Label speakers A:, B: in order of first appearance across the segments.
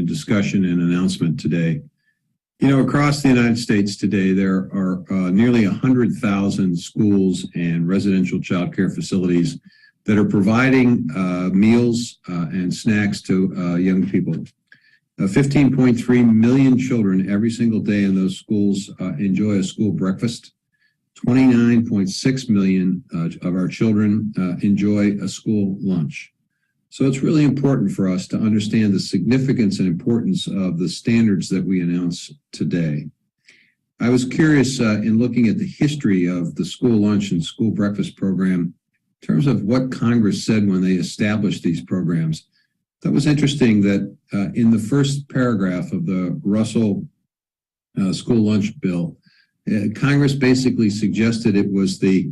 A: discussion and announcement today. Across the United States today, there are nearly 100,000 schools and residential child care facilities that are providing meals and snacks to young people. 15.3 million children every single day in those schools enjoy a school breakfast. 29.6 million of our children enjoy a school lunch. So it's really important for us to understand the significance and importance of the standards that we announce today. I was curious in looking at the history of the school lunch and school breakfast program in terms of what Congress said when they established these programs. That was interesting that in the first paragraph of the Russell school lunch bill, Congress basically suggested it was a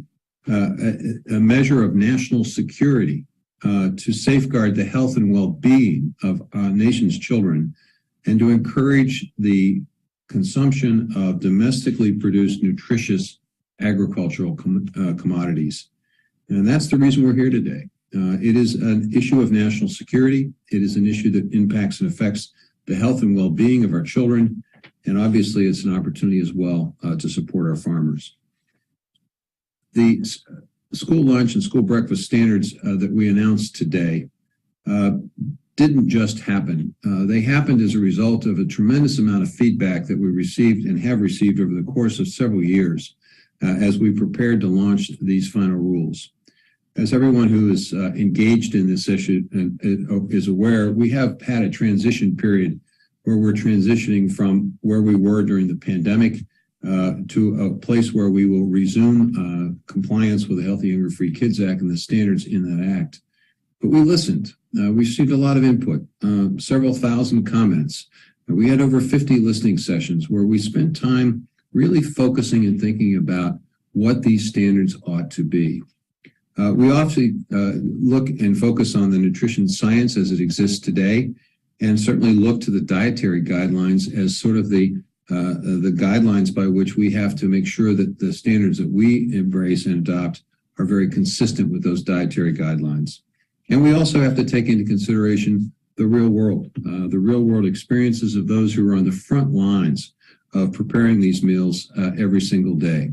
A: measure of national security to safeguard the health and well-being of our nation's children and to encourage the consumption of domestically produced nutritious agricultural commodities. And that's the reason we're here today. It is an issue of national security. It is an issue that impacts and affects the health and well-being of our children. And obviously, it's an opportunity as well to support our farmers. The school lunch and school breakfast standards that we announced today didn't just happen. They happened as a result of a tremendous amount of feedback that we received and have received over the course of several years as we prepared to launch these final rules. As everyone who is engaged in this issue is aware, we have had a transition period where we're transitioning from where we were during the pandemic to a place where we will resume compliance with the Healthy, Hunger-Free Kids Act and the standards in that act. But we listened. We received a lot of input, several thousand comments. We had over 50 listening sessions where we spent time really focusing and thinking about what these standards ought to be. We obviously look and focus on the nutrition science as it exists today, and certainly look to the dietary guidelines as sort of the guidelines by which we have to make sure that the standards that we embrace and adopt are very consistent with those dietary guidelines. And we also have to take into consideration the real world experiences of those who are on the front lines of preparing these meals every single day.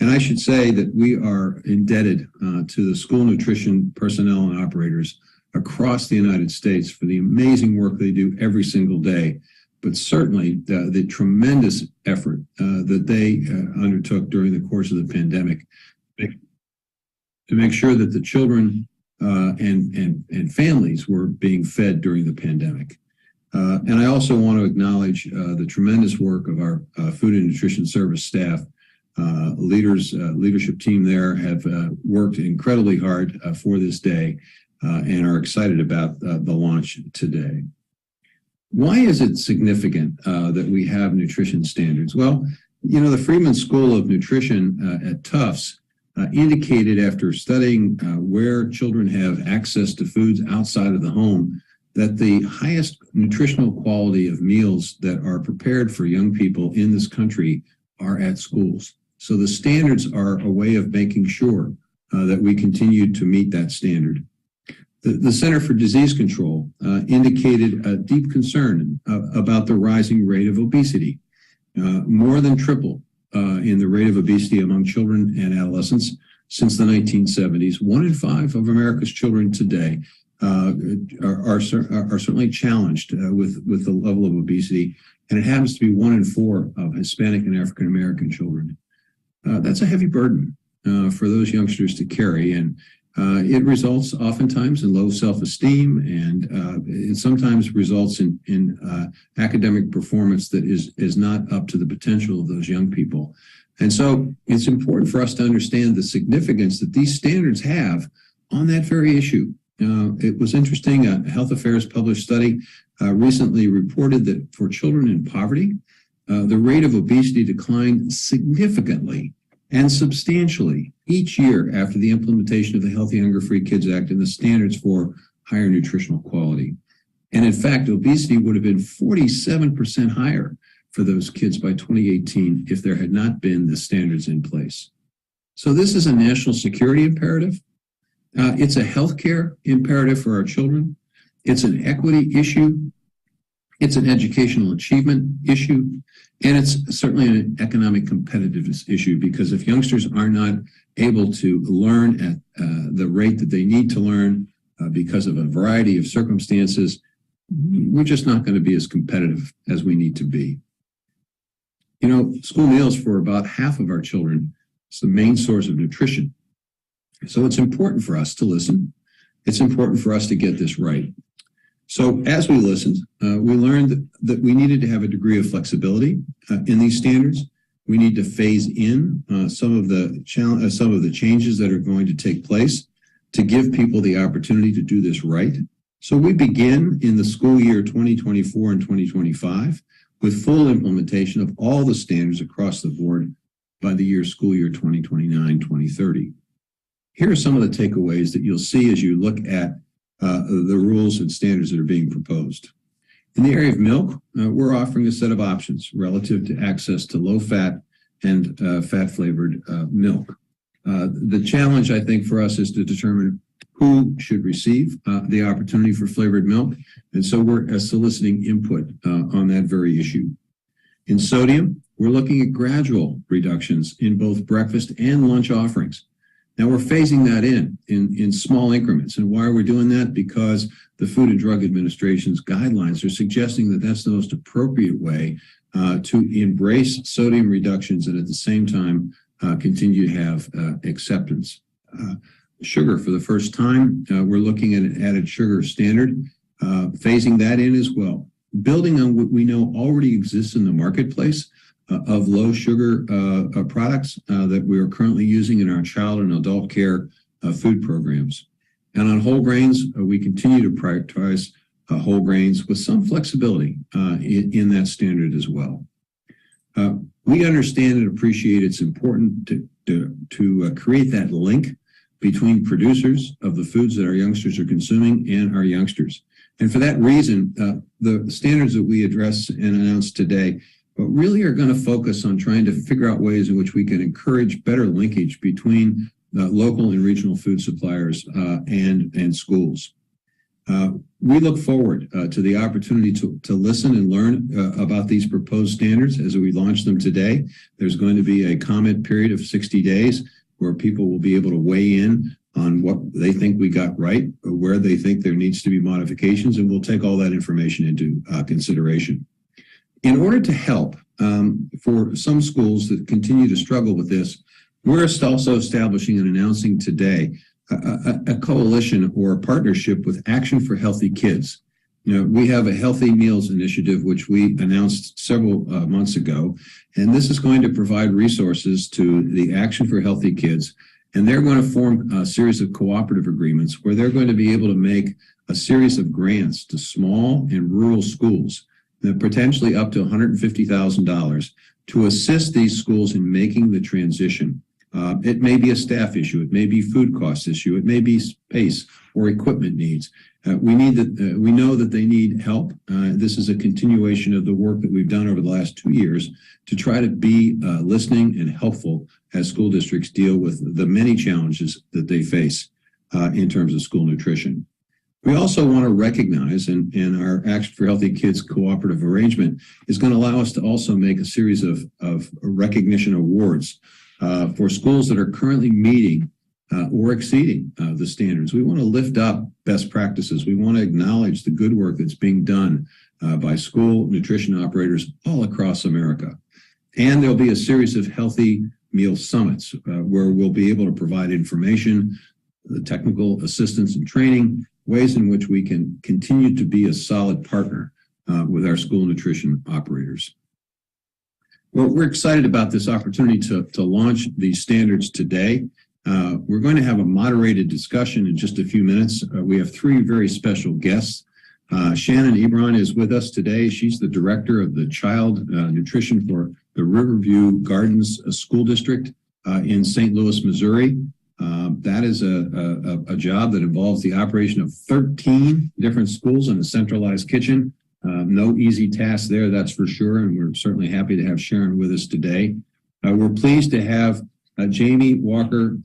A: And I should say that we are indebted to the school nutrition personnel and operators across the United States for the amazing work they do every single day, but certainly the tremendous effort that they undertook during the course of the pandemic to make sure that the children and families were being fed during the pandemic. And I also want to acknowledge the tremendous work of our food and nutrition service staff. Leadership team there have worked incredibly hard for this day and are excited about the launch today. Why is it significant that we have nutrition standards? Well, the Freeman School of Nutrition at Tufts indicated after studying where children have access to foods outside of the home that the highest nutritional quality of meals that are prepared for young people in this country are at schools. So the standards are a way of making sure that we continue to meet that standard. The Center for Disease Control indicated a deep concern about the rising rate of obesity, more than triple in the rate of obesity among children and adolescents since the 1970s. 1 in 5 of America's children today are certainly challenged with the level of obesity, and it happens to be 1 in 4 of Hispanic and African American children. That's a heavy burden for those youngsters to carry, and it results oftentimes in low self-esteem, and it sometimes results in academic performance that is not up to the potential of those young people. And so it's important for us to understand the significance that these standards have on that very issue. It was interesting, a Health Affairs published study recently reported that for children in poverty, the rate of obesity declined significantly and substantially each year after the implementation of the Healthy, Hunger-Free Kids Act and the standards for higher nutritional quality. And in fact, obesity would have been 47% higher for those kids by 2018 if there had not been the standards in place. So this is a national security imperative. It's a healthcare imperative for our children. It's an equity issue. It's an educational achievement issue, and it's certainly an economic competitiveness issue, because if youngsters are not able to learn at the rate that they need to learn because of a variety of circumstances, we're just not going to be as competitive as we need to be. You know, school meals for about half of our children is the main source of nutrition. So it's important for us to listen. It's important for us to get this right. So as we listened, we learned that we needed to have a degree of flexibility in these standards. We need to phase in some of the changes that are going to take place to give people the opportunity to do this right. So we begin in the school year 2024 and 2025 with full implementation of all the standards across the board by the school year 2029-2030. Here are some of the takeaways that you'll see as you look at the rules and standards that are being proposed. In the area of milk, we're offering a set of options relative to access to low-fat and fat-flavored milk. The challenge, I think, for us is to determine who should receive the opportunity for flavored milk, and so we're soliciting input on that very issue. In sodium, we're looking at gradual reductions in both breakfast and lunch offerings. Now, we're phasing that in small increments. And why are we doing that? Because the Food and Drug Administration's guidelines are suggesting that that's the most appropriate way to embrace sodium reductions and at the same time continue to have acceptance. Sugar, for the first time, we're looking at an added sugar standard, phasing that in as well. Building on what we know already exists in the marketplace of low sugar products that we are currently using in our child and adult care food programs. And on whole grains, we continue to prioritize whole grains with some flexibility in that standard as well. We understand and appreciate it's important to create that link between producers of the foods that our youngsters are consuming and our youngsters. And for that reason, the standards that we address and announce today really are going to focus on trying to figure out ways in which we can encourage better linkage between local and regional food suppliers and schools. We look forward to the opportunity to listen and learn about these proposed standards as we launch them today. There's going to be a comment period of 60 days where people will be able to weigh in on what they think we got right, or where they think there needs to be modifications, and we'll take all that information into consideration. In order to help for some schools that continue to struggle with this, we're also establishing and announcing today a coalition or a partnership with Action for Healthy Kids. You know, we have a Healthy Meals Initiative, which we announced several months ago, and this is going to provide resources to the Action for Healthy Kids, and they're going to form a series of cooperative agreements where they're going to be able to make a series of grants to small and rural schools, potentially up to $150,000, to assist these schools in making the transition. It may be a staff issue, it may be food cost issue, it may be space or equipment needs. We know that they need help. This is a continuation of the work that we've done over the last 2 years to try to be listening and helpful as school districts deal with the many challenges that they face in terms of school nutrition. We also want to recognize, and our Action for Healthy Kids cooperative arrangement is going to allow us to also make a series of recognition awards for schools that are currently meeting or exceeding the standards. We want to lift up best practices. We want to acknowledge the good work that's being done by school nutrition operators all across America. And there'll be a series of healthy meal summits where we'll be able to provide information, the technical assistance and training, ways in which we can continue to be a solid partner with our school nutrition operators. Well, we're excited about this opportunity to launch these standards today. We're going to have a moderated discussion in just a few minutes. We have three very special guests. Shannon Ebron is with us today. She's the director of the child nutrition for the Riverview Gardens School District in St. Louis, Missouri. That is a job that involves the operation of 13 different schools in a centralized kitchen. No easy task there, that's for sure, and we're certainly happy to have Sharon with us today. We're pleased to have Jamie Walker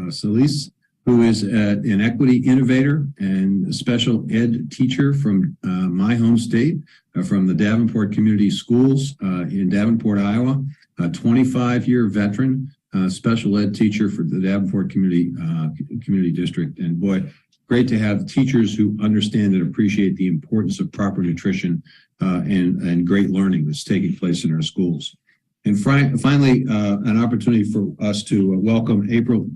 A: Solis who is an equity innovator and a special ed teacher from my home state, from the Davenport Community Schools in Davenport, Iowa, a 25-year veteran, special ed teacher for the Davenport Community District. And boy, great to have teachers who understand and appreciate the importance of proper nutrition and great learning that's taking place in our schools. And finally, an opportunity for us to welcome April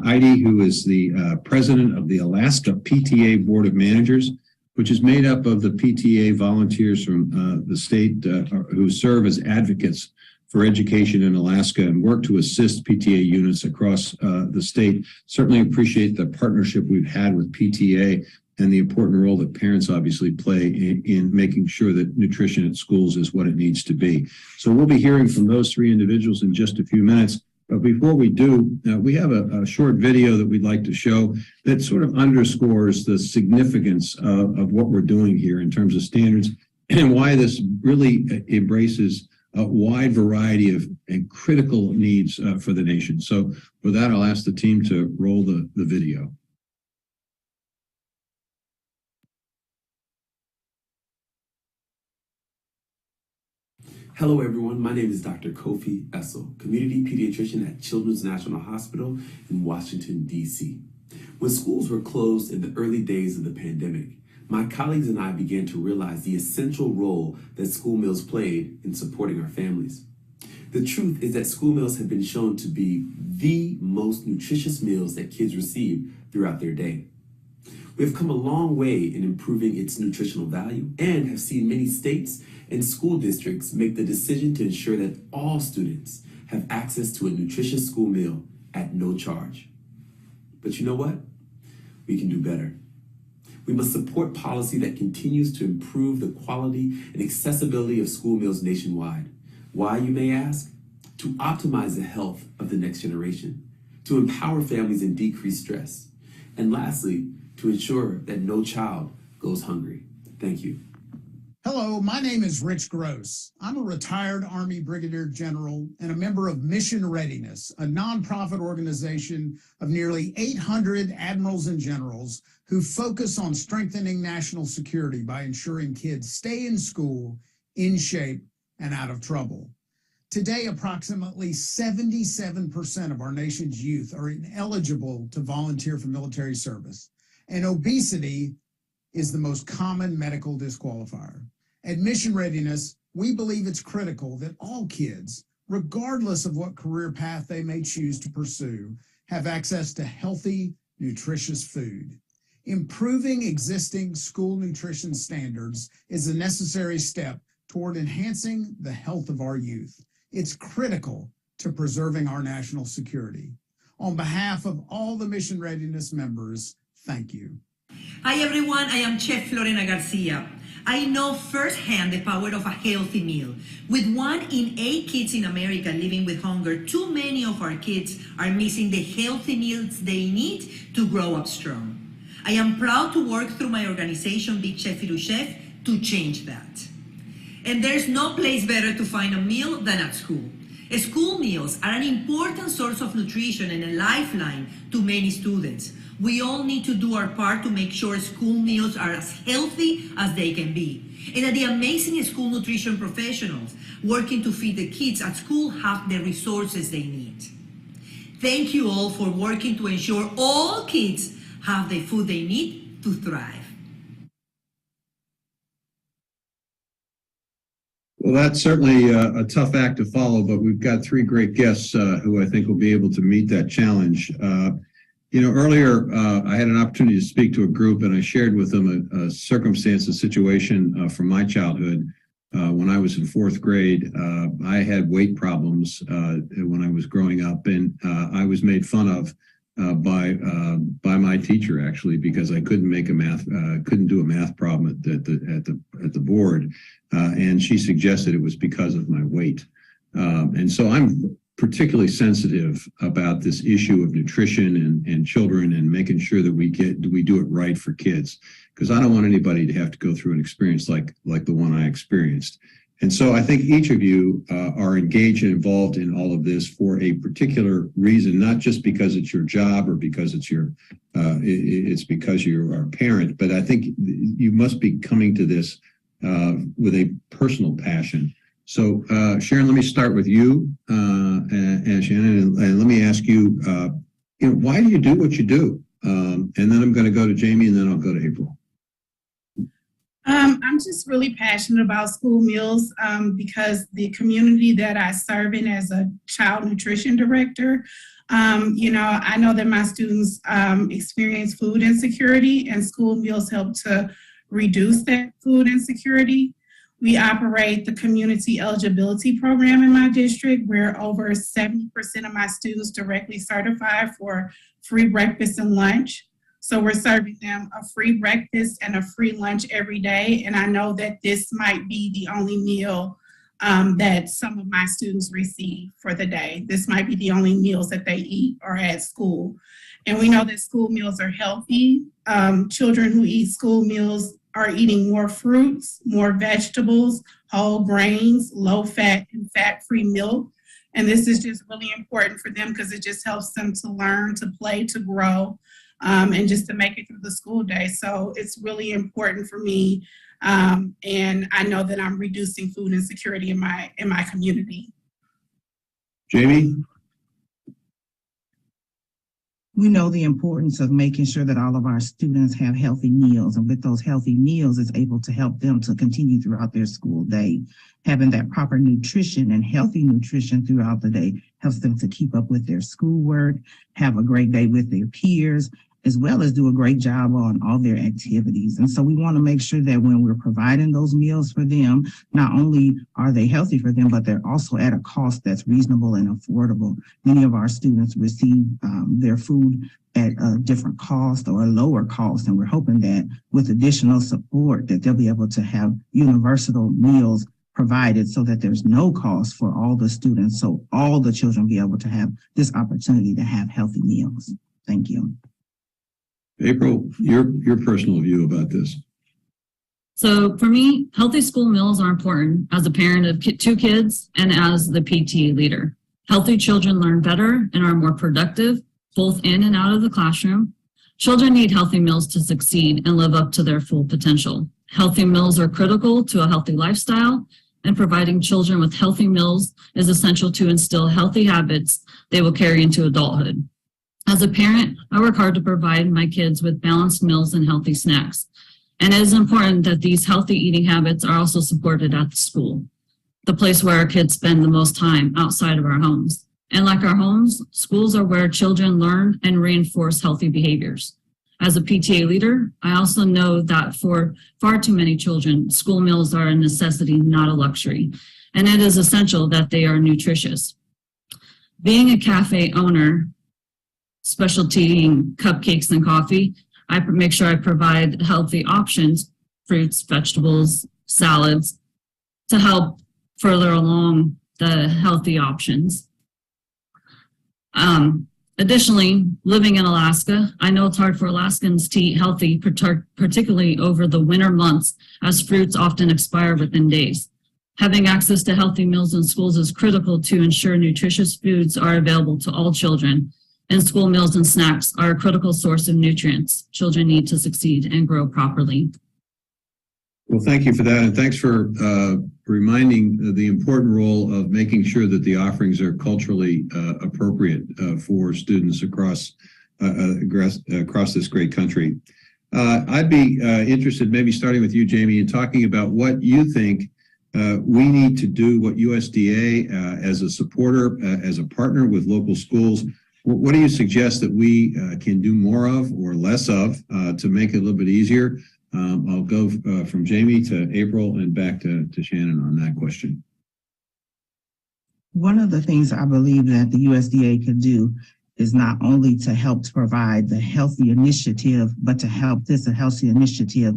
A: Eide, who is the president of the Alaska PTA Board of Managers, which is made up of the PTA volunteers from the state who serve as advocates for education in Alaska and work to assist PTA units across the state. Certainly appreciate the partnership we've had with PTA and the important role that parents obviously play in making sure that nutrition at schools is what it needs to be. So we'll be hearing from those three individuals in just a few minutes. But before we do, we have a short video that we'd like to show that sort of underscores the significance of what we're doing here in terms of standards and why this really embraces a wide variety of and critical needs for the nation. So with that, I'll ask the team to roll the video.
B: Hello everyone, my name is Dr. Kofi Essel, community pediatrician at Children's National Hospital in Washington, D.C. When schools were closed in the early days of the pandemic, my colleagues and I began to realize the essential role that school meals played in supporting our families. The truth is that school meals have been shown to be the most nutritious meals that kids receive throughout their day. We have come a long way in improving its nutritional value and have seen many states and school districts make the decision to ensure that all students have access to a nutritious school meal at no charge. But you know what? We can do better. We must support policy that continues to improve the quality and accessibility of school meals nationwide. Why, you may ask? To optimize the health of the next generation, to empower families and decrease stress, and lastly, to ensure that no child goes hungry. Thank you.
C: Hello, my name is Rich Gross. I'm a retired Army Brigadier General and a member of Mission Readiness, a nonprofit organization of nearly 800 admirals and generals who focus on strengthening national security by ensuring kids stay in school, in shape, and out of trouble. Today, approximately 77% of our nation's youth are ineligible to volunteer for military service, and obesity is the most common medical disqualifier. At Mission Readiness, we believe it's critical that all kids, regardless of what career path they may choose to pursue, have access to healthy, nutritious food. Improving existing school nutrition standards is a necessary step toward enhancing the health of our youth. It's critical to preserving our national security. On behalf of all the Mission Readiness members, thank you.
D: Hi everyone, I am Chef Lorena Garcia. I know firsthand the power of a healthy meal. With 1 in 8 kids in America living with hunger, too many of our kids are missing the healthy meals they need to grow up strong. I am proud to work through my organization, Big Chef Chef, to change that. And there's no place better to find a meal than at school. School meals are an important source of nutrition and a lifeline to many students. We all need to do our part to make sure school meals are as healthy as they can be. And that the amazing school nutrition professionals working to feed the kids at school have the resources they need. Thank you all for working to ensure all kids have the food they need to thrive.
A: Well, that's certainly a tough act to follow, but we've got three great guests who I think will be able to meet that challenge. Earlier I had an opportunity to speak to a group, and I shared with them a circumstance, a situation from my childhood. When I was in 4th grade, I had weight problems when I was growing up, and I was made fun of by my teacher, actually, because I couldn't do a math problem at the board, and she suggested it was because of my weight. And so I'm particularly sensitive about this issue of nutrition and children, and making sure that we do it right for kids, because I don't want anybody to have to go through an experience like the one I experienced. And so I think each of you are engaged and involved in all of this for a particular reason, not just because it's your job or because it's it's because you are a parent, but I think you must be coming to this with a personal passion. So Sharon, let me start with you and Shannon, and let me ask you, why do you do what you do? And then I'm going to go to Jamie, and then I'll go to April.
E: I'm just really passionate about school meals because the community that I serve in as a child nutrition director, I know that my students experience food insecurity, and school meals help to reduce that food insecurity. We operate the community eligibility program in my district, where over 70% of my students directly certify for free breakfast and lunch. So we're serving them a free breakfast and a free lunch every day. And I know that this might be the only meal that some of my students receive for the day. This might be the only meals that they eat or at school. And we know that school meals are healthy. Children who eat school meals are eating more fruits, more vegetables, whole grains, low-fat and fat-free milk. And this is just really important for them because it just helps them to learn, to play, to grow, and just to make it through the school day. So it's really important for me. And I know that I'm reducing food insecurity in my community.
A: Jamie?
F: We know the importance of making sure that all of our students have healthy meals, and with those healthy meals is able to help them to continue throughout their school day. Having that proper nutrition and healthy nutrition throughout the day helps them to keep up with their schoolwork, have a great day with their peers, as well as do a great job on all their activities. And so we want to make sure that when we're providing those meals for them, not only are they healthy for them, but they're also at a cost that's reasonable and affordable. Many of our students receive their food at a different cost or a lower cost, and we're hoping that with additional support that they'll be able to have universal meals provided so that there's no cost for all the students, so all the children be able to have this opportunity to have healthy meals. Thank you.
A: April, your personal view about this.
G: So for me, healthy school meals are important as a parent of 2 kids and as the PTA leader. Healthy children learn better and are more productive, both in and out of the classroom. Children need healthy meals to succeed and live up to their full potential. Healthy meals are critical to a healthy lifestyle, and providing children with healthy meals is essential to instill healthy habits they will carry into adulthood. As a parent, I work hard to provide my kids with balanced meals and healthy snacks. And it is important that these healthy eating habits are also supported at the school, the place where our kids spend the most time outside of our homes. And like our homes, schools are where children learn and reinforce healthy behaviors. As a PTA leader, I also know that for far too many children, school meals are a necessity, not a luxury. And it is essential that they are nutritious. Being a cafe owner, specialtying cupcakes and coffee, I make sure I provide healthy options, fruits, vegetables, salads, to help further along the healthy options. Additionally, living in Alaska, I know it's hard for Alaskans to eat healthy, particularly over the winter months, as fruits often expire within days. Having access to healthy meals in schools is critical to ensure nutritious foods are available to all children, and school meals and snacks are a critical source of nutrients children need to succeed and grow properly.
A: Well, thank you for that, and thanks for reminding the important role of making sure that the offerings are culturally appropriate for students across this great country. I'd be interested, maybe starting with you, Jamie, in talking about what you think we need to do, what USDA, as a supporter, as a partner with local schools, what do you suggest that we can do more of or less of to make it a little bit easier? I'll go from Jamie to April and back to Shannon on that question.
F: One of the things I believe that the USDA could do is not only to help to provide the healthy initiative, but to help this a healthy initiative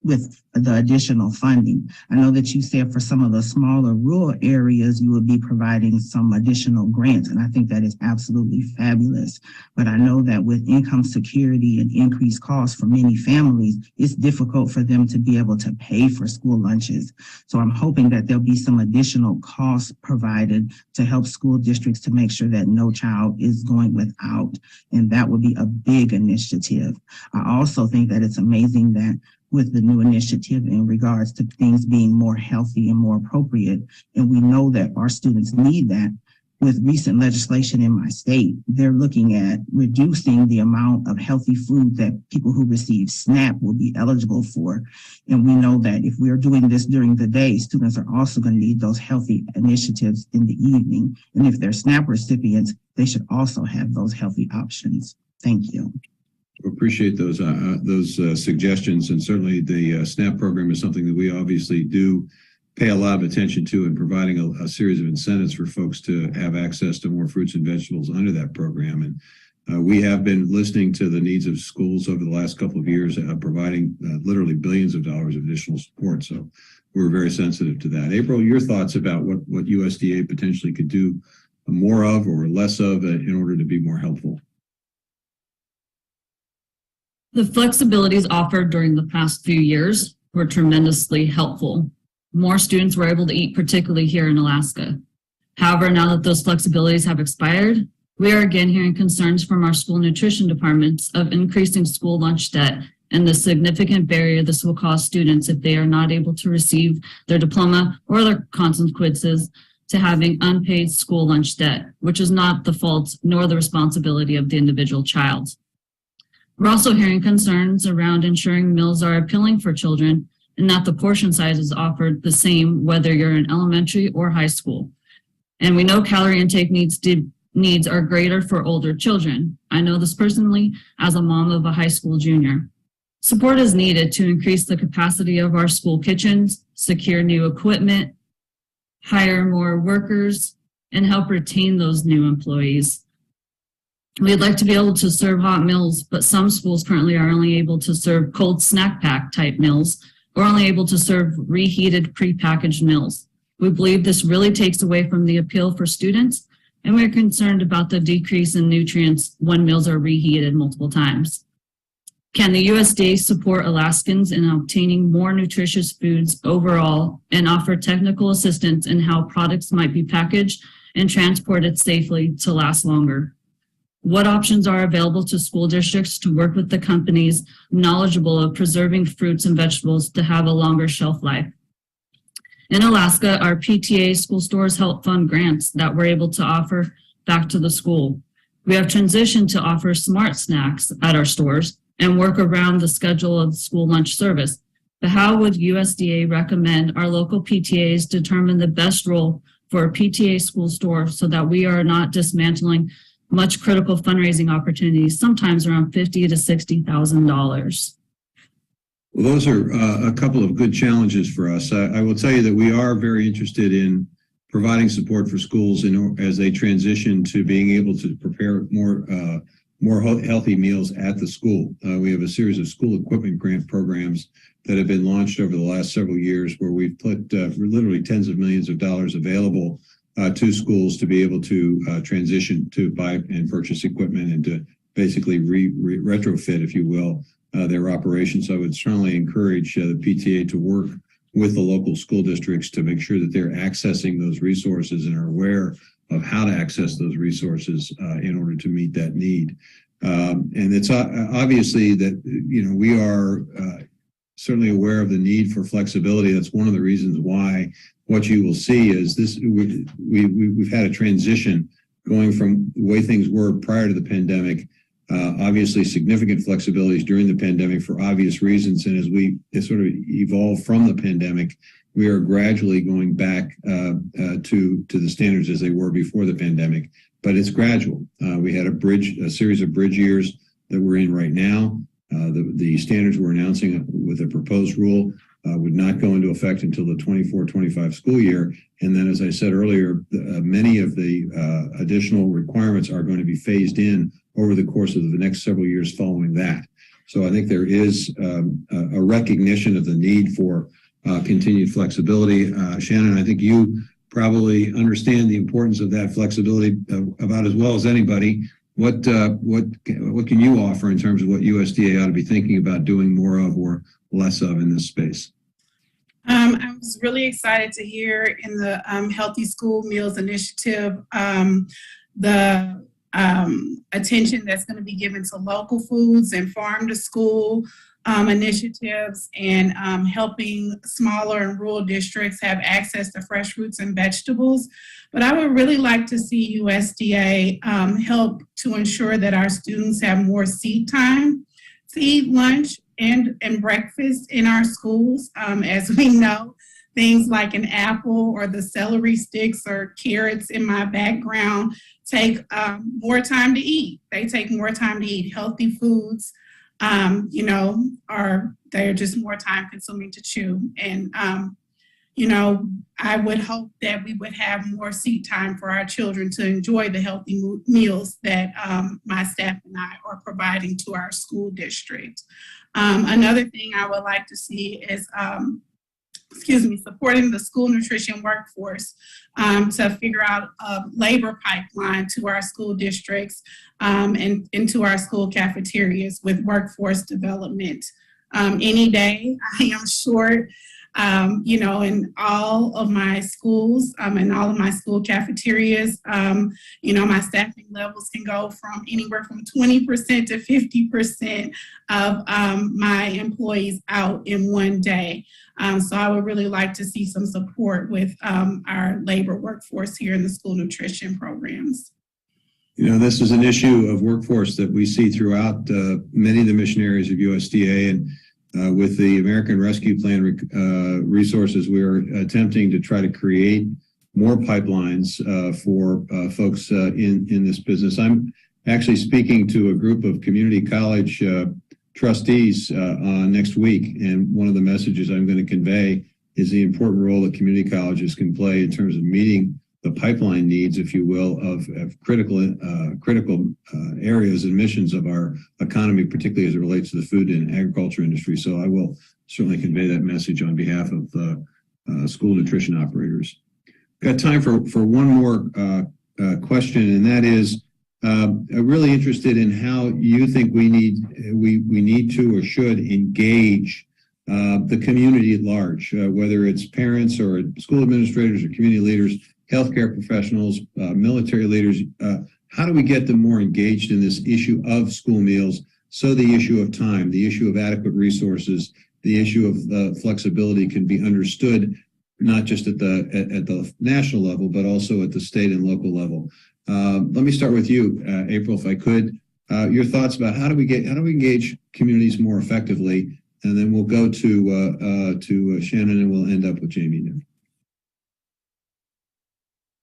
F: with the additional funding. I know that you said for some of the smaller rural areas, you would be providing some additional grants, and I think that is absolutely fabulous. But I know that with income security and increased costs for many families, it's difficult for them to be able to pay for school lunches. So I'm hoping that there'll be some additional costs provided to help school districts to make sure that no child is going without, and that would be a big initiative. I also think that it's amazing that with the new initiative in regards to things being more healthy and more appropriate. And we know that our students need that. With recent legislation in my state, they're looking at reducing the amount of healthy food that people who receive SNAP will be eligible for. And we know that if we're doing this during the day, students are also going to need those healthy initiatives in the evening. And if they're SNAP recipients, they should also have those healthy options. Thank you.
A: Appreciate those suggestions, and certainly the SNAP program is something that we obviously do pay a lot of attention to in providing a series of incentives for folks to have access to more fruits and vegetables under that program. And we have been listening to the needs of schools over the last couple of years, providing literally billions of dollars of additional support. So we're very sensitive to that. April, your thoughts about what USDA potentially could do more of or less of in order to be more helpful?
G: The flexibilities offered during the past few years were tremendously helpful. More students were able to eat, particularly here in Alaska. However, now that those flexibilities have expired, we are again hearing concerns from our school nutrition departments of increasing school lunch debt and the significant barrier this will cause students if they are not able to receive their diploma or their consequences to having unpaid school lunch debt, which is not the fault nor the responsibility of the individual child. We're also hearing concerns around ensuring meals are appealing for children and that the portion size is offered the same whether you're in elementary or high school. And we know calorie intake needs are greater for older children. I know this personally as a mom of a high school junior. Support is needed to increase the capacity of our school kitchens, secure new equipment, hire more workers, and help retain those new employees. We'd like to be able to serve hot meals, but some schools currently are only able to serve cold snack pack type meals or only able to serve reheated prepackaged meals. We believe this really takes away from the appeal for students, and we're concerned about the decrease in nutrients when meals are reheated multiple times. Can the USDA support Alaskans in obtaining more nutritious foods overall and offer technical assistance in how products might be packaged and transported safely to last longer? What options are available to school districts to work with the companies knowledgeable of preserving fruits and vegetables to have a longer shelf life? In Alaska, our PTA school stores help fund grants that we're able to offer back to the school. We have transitioned to offer smart snacks at our stores and work around the schedule of school lunch service. But how would USDA recommend our local PTAs determine the best role for a PTA school store so that we are not dismantling much critical fundraising opportunities, sometimes around $50,000 to $60,000.
A: Well, those are a couple of good challenges for us. I will tell you that we are very interested in providing support for schools as they transition to being able to prepare more healthy meals at the school. We have a series of school equipment grant programs that have been launched over the last several years where we've put literally tens of millions of dollars available to schools to be able to transition to buy and purchase equipment and to basically retrofit, if you will, their operations. So I would strongly encourage the PTA to work with the local school districts to make sure that they're accessing those resources and are aware of how to access those resources in order to meet that need. And it's obviously that, we are certainly aware of the need for flexibility. That's one of the reasons why what you will see is this, we've had a transition going from the way things were prior to the pandemic, obviously significant flexibilities during the pandemic for obvious reasons. And as we sort of evolve from the pandemic, we are gradually going back to the standards as they were before the pandemic, but it's gradual. We had a series of bridge years that we're in right now. The standards we're announcing with a proposed rule would not go into effect until the 24-25 school year. And then, as I said earlier, many of the additional requirements are going to be phased in over the course of the next several years following that. So I think there is a recognition of the need for continued flexibility. Shannon, I think you probably understand the importance of that flexibility about as well as anybody. What can you offer in terms of what USDA ought to be thinking about doing more of or less of in this space?
E: I was really excited to hear in the Healthy School Meals Initiative the attention that's going to be given to local foods and farm to school initiatives and helping smaller and rural districts have access to fresh fruits and vegetables. But I would really like to see USDA help to ensure that our students have more seat time to eat lunch and breakfast in our schools. As we know, things like an apple or the celery sticks or carrots in my background take more time to eat. They take more time to eat. Healthy foods, they're just more time consuming to chew. And, I would hope that we would have more seat time for our children to enjoy the healthy meals that my staff and I are providing to our school district. Another thing I would like to see is supporting the school nutrition workforce to figure out a labor pipeline to our school districts and into our school cafeterias with workforce development. Any day, I am short, in all of my schools and all of my school cafeterias, my staffing levels can go from anywhere from 20% to 50% of my employees out in one day. So I would really like to see some support with our labor workforce here in the school nutrition programs.
A: This is an issue of workforce that we see throughout many of the mission areas of USDA, and with the American Rescue Plan resources, we are attempting to try to create more pipelines for folks in this business. I'm actually speaking to a group of community college trustees next week, and one of the messages I'm going to convey is the important role that community colleges can play in terms of meeting the pipeline needs, if you will, of critical areas and missions of our economy, particularly as it relates to the food and agriculture industry. So I will certainly convey that message on behalf of school nutrition operators. Got time for one more question, and that is, I'm really interested in how you think we need to or should engage the community at large, whether it's parents or school administrators or community leaders, healthcare professionals, military leaders. How do we get them more engaged in this issue of school meals? So the issue of time, the issue of adequate resources, the issue of flexibility can be understood, not just at the national level, but also at the state and local level. Let me start with you, April, if I could. Your thoughts about how do we engage communities more effectively, and then we'll go to Shannon, and we'll end up with Jamie there.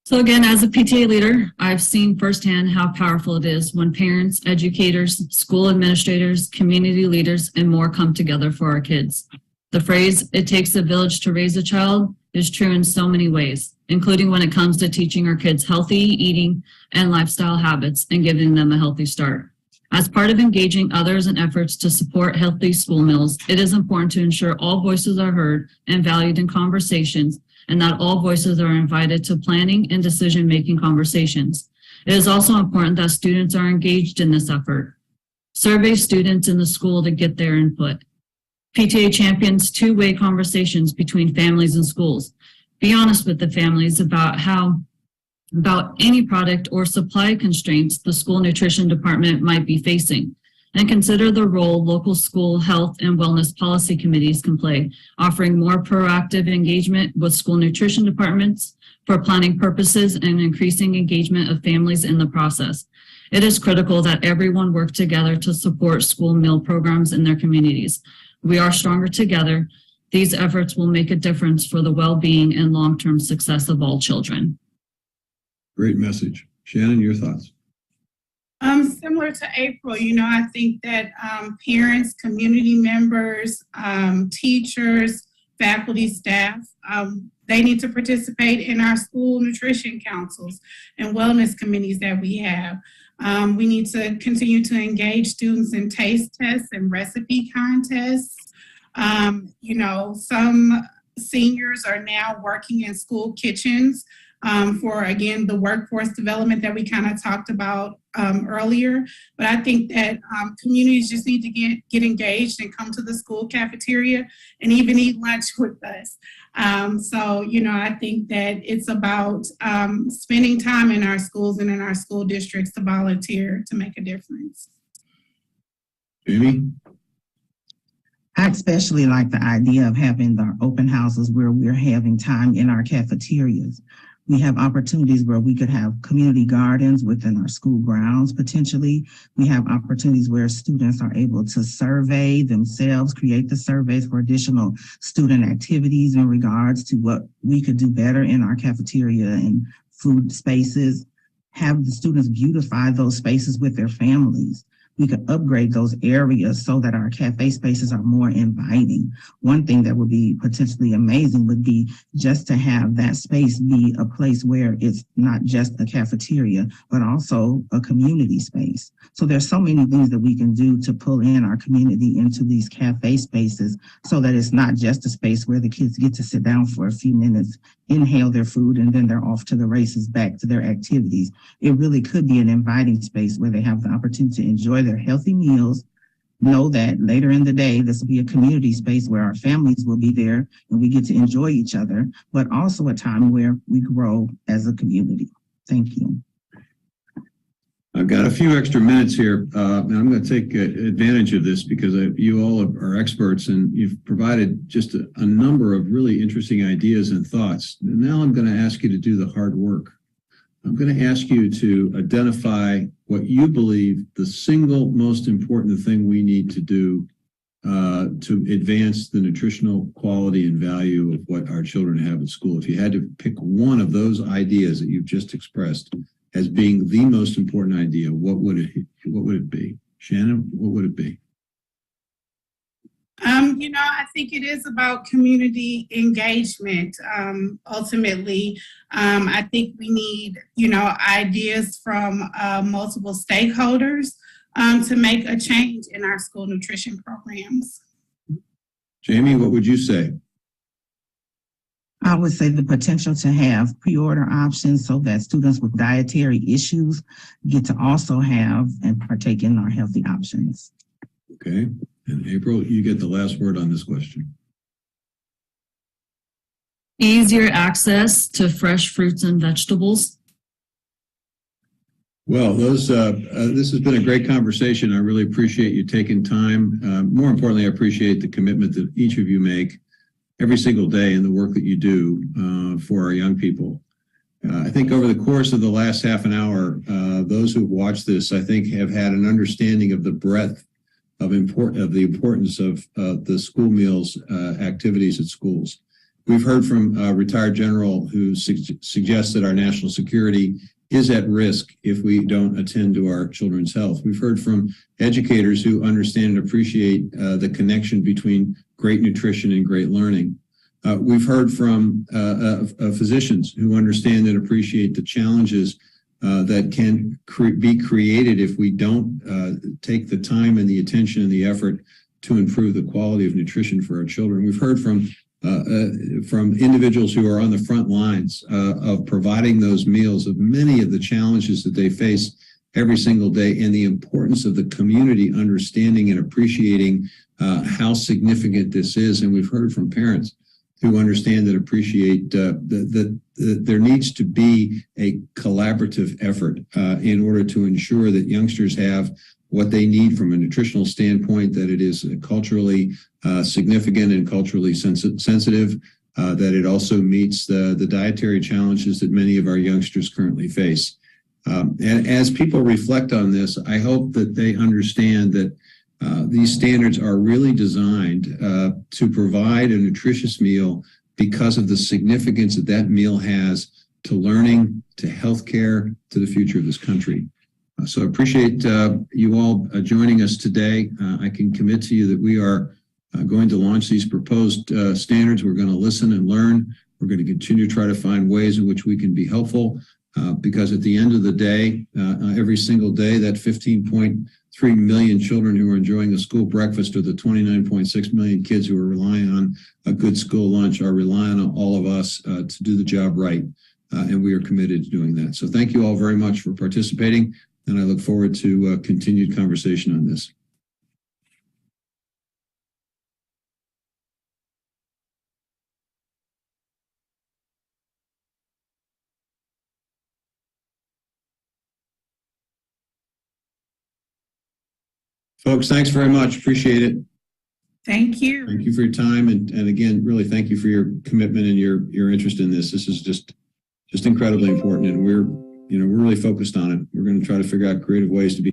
G: So again, as a PTA leader, I've seen firsthand how powerful it is when parents, educators, school administrators, community leaders, and more come together for our kids. The phrase, "it takes a village to raise a child," is true in so many ways, including when it comes to teaching our kids healthy eating and lifestyle habits and giving them a healthy start. As part of engaging others in efforts to support healthy school meals, it is important to ensure all voices are heard and valued in conversations, and that all voices are invited to planning and decision-making conversations. It is also important that students are engaged in this effort. Survey students in the school to get their input. PTA champions two-way conversations between families and schools. Be honest with the families about any product or supply constraints the school nutrition department might be facing, and consider the role local school health and wellness policy committees can play, offering more proactive engagement with school nutrition departments for planning purposes and increasing engagement of families in the process. It is critical that everyone work together to support school meal programs in their communities. We are stronger together. These efforts will make a difference for the well-being and long-term success of all children.
A: Great message. Shannon, your thoughts?
E: Similar to April, I think that parents, community members, teachers, faculty, staff. They need to participate in our school nutrition councils and wellness committees that we have. We need to continue to engage students in taste tests and recipe contests. Some seniors are now working in school kitchens for, again, the workforce development that we kind of talked about earlier. But I think that communities just need to get engaged and come to the school cafeteria and even eat lunch with us. I think that it's about spending time in our schools and in our school districts to volunteer to make a difference.
A: Jamie?
F: I especially like the idea of having the open houses where we're having time in our cafeterias. We have opportunities where we could have community gardens within our school grounds, potentially. We have opportunities where students are able to survey themselves, create the surveys for additional student activities in regards to what we could do better in our cafeteria and food spaces. Have the students beautify those spaces with their families. We could upgrade those areas so that our cafe spaces are more inviting. One thing that would be potentially amazing would be just to have that space be a place where it's not just a cafeteria, but also a community space. So there's so many things that we can do to pull in our community into these cafe spaces so that it's not just a space where the kids get to sit down for a few minutes, inhale their food, and then they're off to the races, back to their activities. It really could be an inviting space where they have the opportunity to enjoy their healthy meals, know that later in the day, this will be a community space where our families will be there and we get to enjoy each other, but also a time where we grow as a community. Thank you.
A: I've got a few extra minutes here, and I'm going to take advantage of this because you all are experts and you've provided just a number of really interesting ideas and thoughts. And now I'm going to ask you to do the hard work. I'm going to ask you to identify what you believe the single most important thing we need to do to advance the nutritional quality and value of what our children have at school. If you had to pick one of those ideas that you've just expressed as being the most important idea, what would it be? Shannon, what would it be?
E: I think it is about community engagement. Ultimately, I think we need, ideas from multiple stakeholders to make a change in our school nutrition programs.
A: Jamie, what would you say?
F: I would say the potential to have pre-order options so that students with dietary issues get to also have and partake in our healthy options.
A: Okay. And April, you get the last word on this question.
G: Easier access to fresh fruits and vegetables.
A: Well, this has been a great conversation. I really appreciate you taking time. More importantly, I appreciate the commitment that each of you make every single day in the work that you do for our young people. I think over the course of the last half an hour, those who've watched this, I think, have had an understanding of the breadth of the importance of the school meals activities at schools. We've heard from a retired general who suggests that our national security is at risk if we don't attend to our children's health. We've heard from educators who understand and appreciate the connection between great nutrition and great learning. We've heard from physicians who understand and appreciate the challenges that can be created if we don't take the time and the attention and the effort to improve the quality of nutrition for our children. We've heard from individuals who are on the front lines of providing those meals, of many of the challenges that they face every single day, and the importance of the community understanding and appreciating how significant this is. And we've heard from parents who understand and appreciate that there needs to be a collaborative effort in order to ensure that youngsters have what they need from a nutritional standpoint, that it is culturally significant and culturally sensitive, that it also meets the dietary challenges that many of our youngsters currently face. And as people reflect on this, I hope that they understand that these standards are really designed to provide a nutritious meal because of the significance that that meal has to learning, to healthcare, to the future of this country. So I appreciate you all joining us today. I can commit to you that we are going to launch these proposed standards. We're going to listen and learn. We're going to continue to try to find ways in which we can be helpful because at the end of the day, every single day, that 15.3 million children who are enjoying a school breakfast or the 29.6 million kids who are relying on a good school lunch are relying on all of us to do the job right. And we are committed to doing that. So thank you all very much for participating. And I look forward to continued conversation on this. Folks, thanks very much. Appreciate it.
E: Thank you.
A: Thank you for your time. And again, really thank you for your commitment and your interest in this. This is just incredibly important. And we're really focused on it. We're going to try to figure out creative ways to be